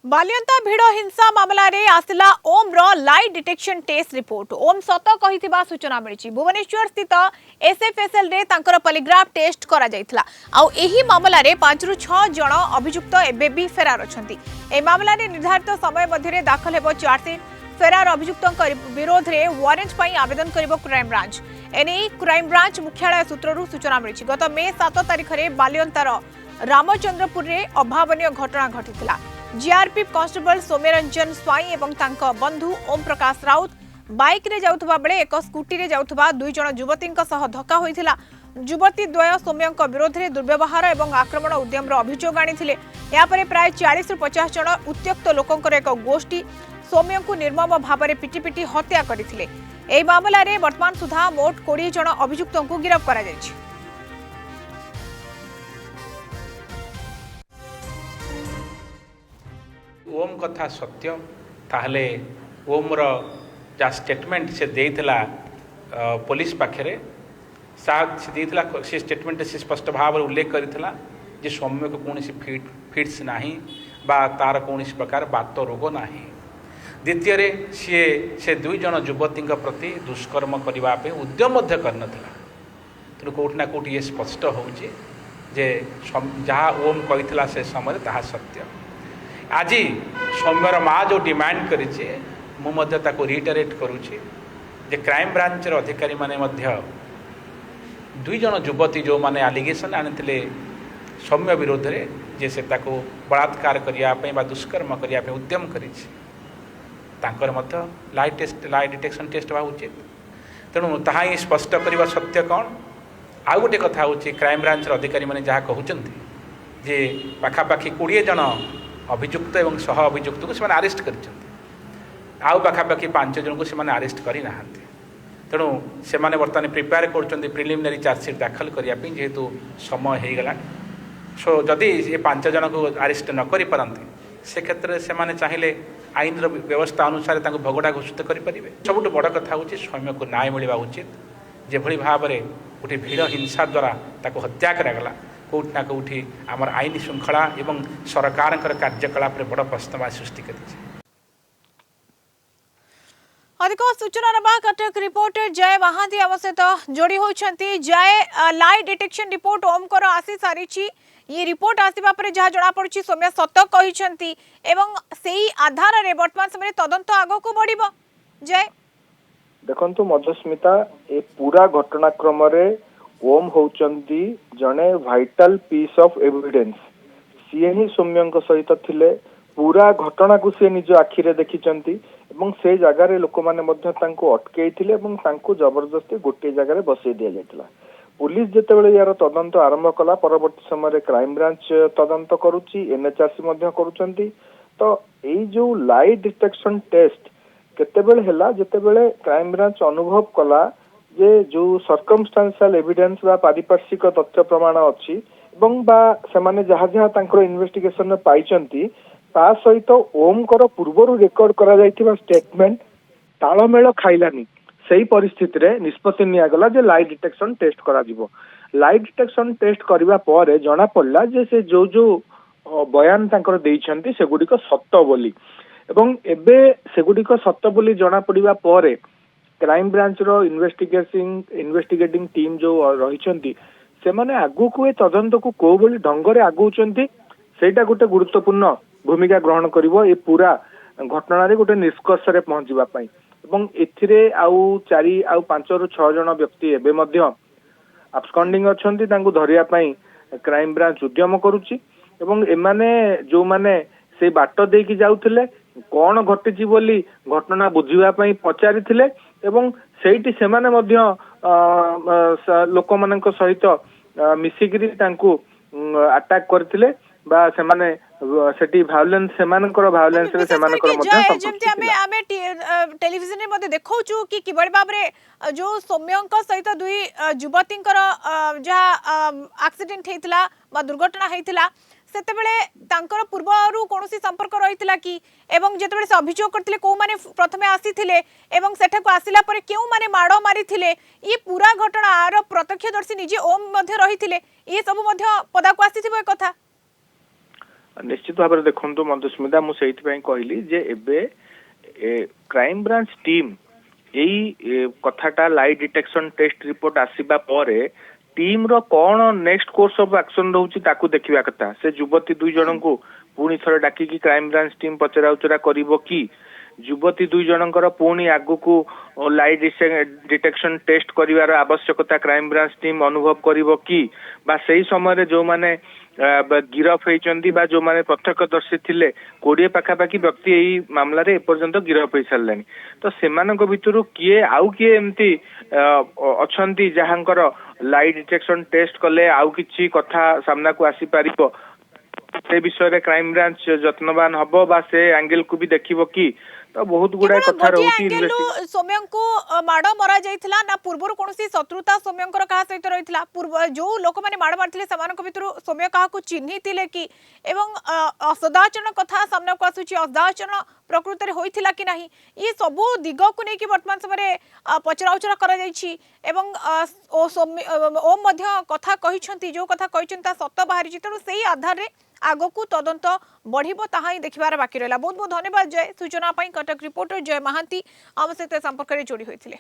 बालियंता भिड़ हिंसा मामला रे आसिला ओम रो लाई डिटेक्शन टेस्ट रिपोर्ट। ओम सत कहिथिबा सूचना मिली। भुवनेश्वर स्थित एसएफएसएल रे तांकर पॉलीग्राफ टेस्ट करा जायथिला। आउ एही मामला रे 5 रु 6 जण अभियुक्त एबे भी फरार अछंती। ए मामला रे निर्धारित समय मध्ये दाखल हेबो चार्जशीट। फरार अभियुक्तक विरोध रे वारंट पई आवेदन करिबो क्राइम ब्रांच। एने क्राइम ब्रांच मुख्यालय सूत्ररु सूचना मिली। गत मे 7 तारिख रे बालियंतार रामचंद्रपुर रे अभावनीय घटना घटिथिला। जीआरपी कांस्टेबल सौम्यरंजन स्वाई एवं तांको बंधु ओम प्रकाश राउत बाइक रे जाउथबा बेले एक स्कूटी रे जाउथबा दुई जण युवतीक सह धक्का होइथिला। युवती द्वय सौम्यक विरोध रे दुर्व्यवहार एवं आक्रमण उद्यम रो अभियोग आनिथिले। या परे प्राय 40 रु 50 जण उत्त्यक्त लोकंकर एक गोष्ठी सौम्यक निर्मम भाव पिटी पिटी हत्या करथिले। एही मामला रे वर्तमान सुधा मोट 20 जण अभियुक्तंकु गिरफ्त करा जायछि। ओम कथा सत्य ताहले ओमर जा स्टेटमेंट से देइथिला पुलिस पाखरे साथ से देइथिला से स्टेटमेंट से स्पष्ट भाव उल्लेख करिथिला जे सौम्य को कोनसी फिट्स नाही बा तार कोनसी प्रकार बात रोग नाही। द्वितीय रे से दुई जन युवती प्रति दुष्कर्म करबा पे उद्यम मध्य करनथिला। तेणु कोठना कोठी ये स्पष्ट होउची जे जहाँ ओम कहिथिला से समय ताहा सत्य। आज सौम्यर माँ जो डिमांड करिछि मु मध्य ताको रिटरेट करुछि जे क्राइम ब्रांच रो अधिकारी माने मध्य दुई जन युवती जो माने एलिगेशन आनिथिले सौम्य विरोध रे जे से ताको बलात्कार करिया पे बा दुष्कर्म करिया पे उद्यम करिछि तांकर मध्य लाई डिटेक्शन टेस्ट बा उचित। तेणु ताहा ही स्पष्ट करबा सत्य कौन। आउ गोटे कथा होछि क्राइम ब्रांच रो अधिकारी माने जहाँ कहउचंती जे पाखापाखी 20 जन अभियुक्त एवं सह अभियुक्त को से अरेस्ट कर पाखापाखि 5 जन को से अरेस्ट करना। तेणु से बर्तमान प्रिपेयर कर प्रिलिमिनारी चार्जशीट दाखल करने जेहेतु समय हो गला। सो जदि ये 5 जन को अरेस्ट न करि पारंती से क्षेत्र से चाहिए आईन व्यवस्था अनुसार भोगटा घोषित करेंगे। सबुठ बड़ कथा हूँ सौम्य को न्याय मिलवा उचित। जेभली भाव में गोटे भिड़ हिंसा द्वारा ताको हत्या करागला कौटि ना कौटि आमर आईन श्रृंखला एवं सरकार कार्यकलाप रे बड़ प्रश्नवाची सृष्टि करिछि। अधिक सूचना नबा कटक रिपोर्टर जय महांती आम सहित जोड़ी होती। जय लाई डिटेक्शन रिपोर्ट ओम कर आसी सारी ये रिपोर्ट आसवा पर जहाँ जना पड़ी सौम्य सत कहते से आधार रे वर्तमान समय तदंत आग को बढ़। जय देखंतु मधुस्मिता ए पूरा घटनाक्रम रे ओम होउचंती जने vital piece of evidence. CA ही सौम्यंक सहित थिले पूरा घटना को सी निज आखि रे देखिचंती एवं से जगह रे लोक माने मध्य तांको अटकेई थिले एवं तांको जबरदस्ती गोटे जगह रे बसई दिया जायतिला। पुलिस जेतेबेले यार तदंत आरंभ कला परवर्ती समय क्राइम ब्रांच तदंत करूची एनएचआरसी मध्य करूचंती। तो एई जो लाई डिटेक्शन टेस्ट केतेबेले हैला जेतेबेले क्राइम ब्रांच अनुभव कला जे जो सर्कमस्टांशियल एविडेंस बा पारिपार्श्विक तथ्य प्रमाण अच्छी एवं बा सेमाने जहाँ जहाँ तांकर इन्वेस्टिगेशन में पाइचंती ता सहित ओम कर पूर्वरु रेकॉर्ड करा जायतिबा स्टेटमेंट तालमेल खाइलानी। सही परिस्थिति रे निष्पत्ति निया गला जे लाई डिटेक्शन टेस्ट करा जिवो। लाई डिटेक्शन टेस्ट करबा परे जणा पड़ला जे से जो जो बयान तांकर देइछंती सेगुडी को सत्य बोली एवं एबे सेगुडी को सत्य बोली जणा पड़िबा परे क्राइम ब्रांच रो इन्वेस्टिगेटिंग टीम जो रही से माने आगु को ए तदंत को को बोली ढंग रे आगुचंती सेटा गोटे गुरुत्वपूर्ण भूमिका ग्रहण करिवो ए पूरा घटना रे गोटे निष्कर्ष रे पहुंचीबा पई। एवं एथिरे आउ 4 आउ 5 रु 6 जण व्यक्ति एबे मध्य अब्सकॉन्डिंग अछंती तांको धरिया पई क्राइम ब्रांच उद्यम करूची एवं एमाने जो माने से बाट देकी जाउथिले कौन घटी बोली घटना बुझीबा पई पचारि थिले एवं सेठी सेमाने मध्य लोक मानक सहित मिसिगिरी तांको अटैक करथिले बा सेमाने सेठी वायलेंस सेमानकर वायलेंस रे सेमानकर मध्य जेमति हमें टेलीविजन रे मध्ये देखौचू कि किबड़ बाबरे जो सौम्यंक सहित दुई युवतींकर जहा एक्सीडेंट हेतिला बा दुर्घटना हेतिला सेतेबेले तांकर पूर्वरु कोनोसी संपर्क रहितला कि एवं जेतेबेले से अभियोग करथिले को माने प्रथमे आसीथिले एवं सेठाको आसिला परे केउ माने माडो मारिथिले ये पूरा घटना आर प्रत्यक्षदर्शी निजे ओम मध्ये रहिथिले ये सब मध्ये पदा को आसीथिबो ए कथा। निश्चित भाव में देखो मधुस्मिता मुझे कहली जे एबे क्राइम ब्रांच टीम यही कथाटा लाई डिटेक्शन टेस्ट रिपोर्ट आसीबा परे टीम रो कौन नेक्स्ट कोर्स ऑफ एक्शन रहउची ताकू देखिबा कथा से युवती दुई जन को पुणी थरे डाकी की क्राइम ब्रांच टीम पचरा उचरा करिवो की युवती दुई जनकर पुणी आगु को लाई डिटेक्शन टेस्ट करिवार आवश्यकता क्राइम ब्रांच टीम अनुभव करिवो की बा सही समय जो माने गिरफ होती जो माने प्रत्यक्षदर्शी थिले 20 पाखापाखि व्यक्ति यही मामला रे एपर्यंत गिरफ हो सारे तो सेमानक भितरु किए आउ किए एमती अछंती जहांकर लाई डिटेक्शन टेस्ट कले आउ किछि कथा सामना को आसी पारिबो से विषय क्राइम ब्रांच जत्नवान हबो बा से एंगल को भी देखिबो की तो बहुत गुडा कथा रहउची सौम्य को माड़ मरा जाइथिला ना पूर्वर कोनसी शत्रुता सौम्यंकर कहा सहित रहिथिला पूर्व जो लोक माने माड़ मारथिले समानक भितरु सौम्य कहा को चिन्हिथिले की एवं असदाचरण कथा सामना को आसुची असदाचरण प्रकृति रे होइथिला कि नाही ये सब दिग को नै कि वर्तमान समय पचरा उचरा करा जाइछि एवं ओम मध्य कथा कहिसंती जो कथा कहिसंता सत्य बाहरी तेणु सेही आधार रे आगो को तदंत बढ़िबो ताहा ही देखिबार बाकी रहला बहुत बहुत धन्यवाद जय सूचना पई कटक रिपोर्टर जय महांती आम सहित संपर्क रे जोड़ी होइथिले।